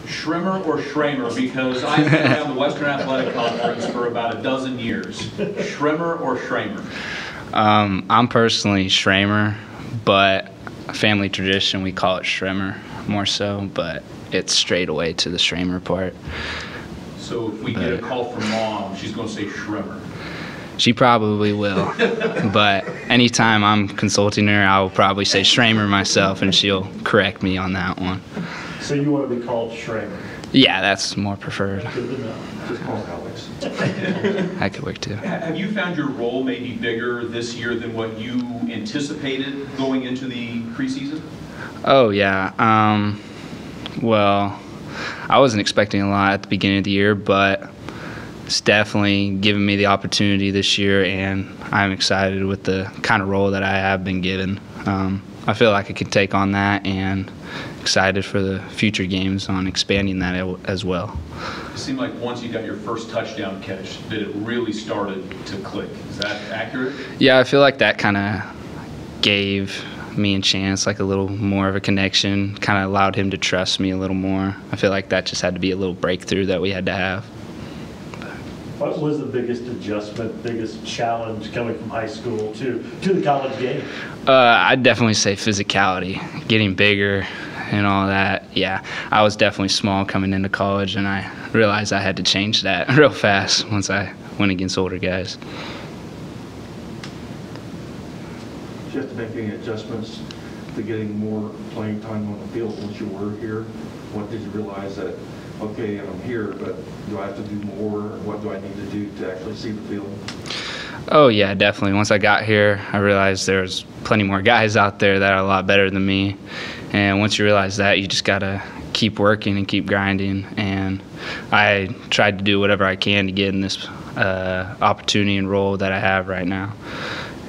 Schremmer or Schremmer? Because I've been around the Western Athletic Conference for about a dozen years. Schremmer or Schremmer? I'm personally Schremmer, but family tradition, we call it Schremmer more so, but it's straight away to the Schremmer part. So if we get a call from Mom, she's going to say Schremmer. She probably will, but anytime I'm consulting her, I will probably say Schremmer myself, and she'll correct me on that one. So you want to be called Schremmer? Yeah, that's more preferred. Good to know. Just call Alex. That could work too. Have you found your role maybe bigger this year than what you anticipated going into the preseason? Oh, yeah. Well, I wasn't expecting a lot at the beginning of the year, but it's definitely given me the opportunity this year, and I'm excited with the kind of role that I have been given. I feel like I can take on that, and excited for the future games on expanding that as well. It seemed like once you got your first touchdown catch that it really started to click. Is that accurate? Yeah, I feel like that kind of gave me and Chance like a little more of a connection, kind of allowed him to trust me a little more. I feel like that just had to be a little breakthrough that we had to have. What was the biggest adjustment, biggest challenge coming from high school to the college game? I'd definitely say physicality, getting bigger and all that. Yeah, I was definitely small coming into college, and I realized I had to change that real fast once I went against older guys. Did you have to make any adjustments to getting more playing time on the field once you were here? What did you realize that, okay, I'm here, but do I have to do more? What do I need to do to actually see the field? Oh, yeah, definitely. Once I got here, I realized there's plenty more guys out there that are a lot better than me. And once you realize that, you just got to keep working and keep grinding. And I tried to do whatever I can to get in this opportunity and role that I have right now.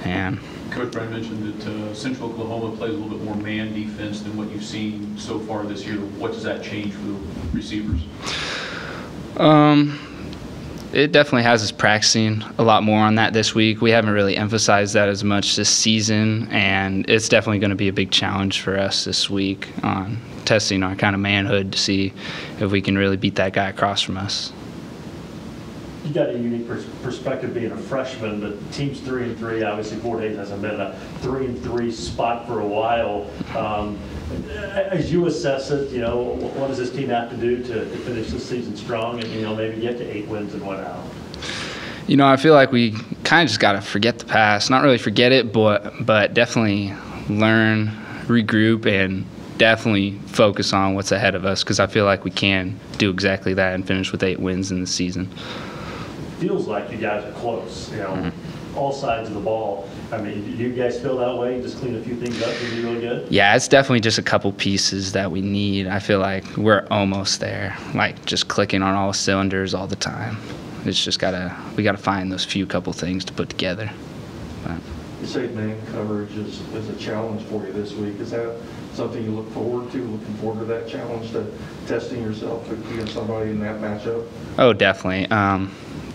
And Coach Brent mentioned that Central Oklahoma plays a little bit more man defense than what you've seen so far this year. What does that change for the receivers? It definitely has us practicing a lot more on that this week. We haven't really emphasized that as much this season, and it's definitely going to be a big challenge for us this week on testing our kind of manhood to see if we can really beat that guy across from us. You got a unique perspective being a freshman, but team's 3-3. Obviously, Fort Hays hasn't been a 3-3 spot for a while. As you assess it, what does this team have to do to finish this season strong and maybe get to 8 wins and 1 out? I feel like we kind of just got to forget the past. Not really forget it, but definitely learn, regroup, and definitely focus on what's ahead of us, because I feel like we can do exactly that and finish with 8 wins in the season. Feels like you guys are close, all sides of the ball. I mean, do you guys feel that way? Just clean a few things up and be really good? Yeah, it's definitely just a couple pieces that we need. I feel like we're almost there, like just clicking on all cylinders all the time. It's just we gotta find those few couple things to put together. But You say man coverage is a challenge for you this week. Is that something you look forward to, looking forward to that challenge, to testing yourself against somebody in that matchup? Oh, definitely.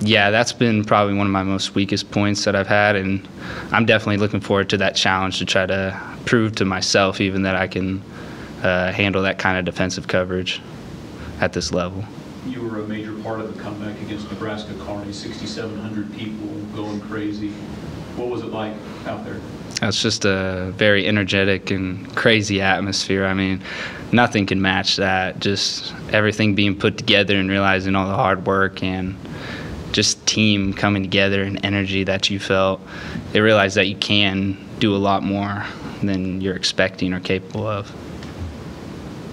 Yeah, that's been probably one of my most weakest points that I've had, and I'm definitely looking forward to that challenge to try to prove to myself even that I can handle that kind of defensive coverage at this level. You were a major part of the comeback against Nebraska Kearney, 6,700 people going crazy. What was it like out there? It's just a very energetic and crazy atmosphere. I mean, nothing can match that. Just everything being put together and realizing all the hard work and just team coming together and energy that you felt. They realized that you can do a lot more than you're expecting or capable of.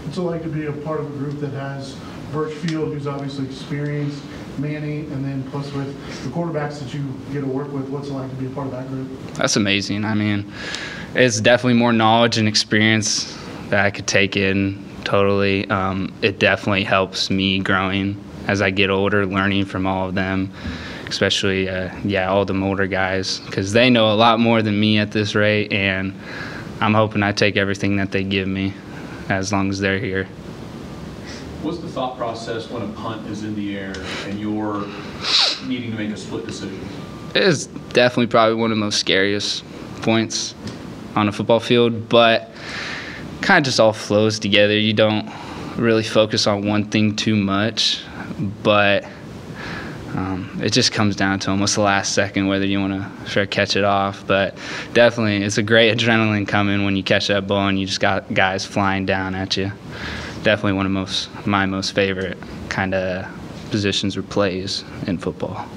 What's it like to be a part of a group that has Birchfield, who's obviously experienced, Manny, and then plus with the quarterbacks that you get to work with, what's it like to be a part of that group? That's amazing. I mean, it's definitely more knowledge and experience that I could take in totally. It definitely helps me growing as I get older, learning from all of them, especially, all the older guys, because they know a lot more than me at this rate, and I'm hoping I take everything that they give me as long as they're here. What's the thought process when a punt is in the air and you're needing to make a split decision? It is definitely probably one of the most scariest points on a football field, but kind of just all flows together. You don't really focus on one thing too much, but it just comes down to almost the last second whether you want to try to catch it off. But definitely, it's a great adrenaline coming when you catch that ball and you just got guys flying down at you. Definitely one of my most favorite kind of positions or plays in football.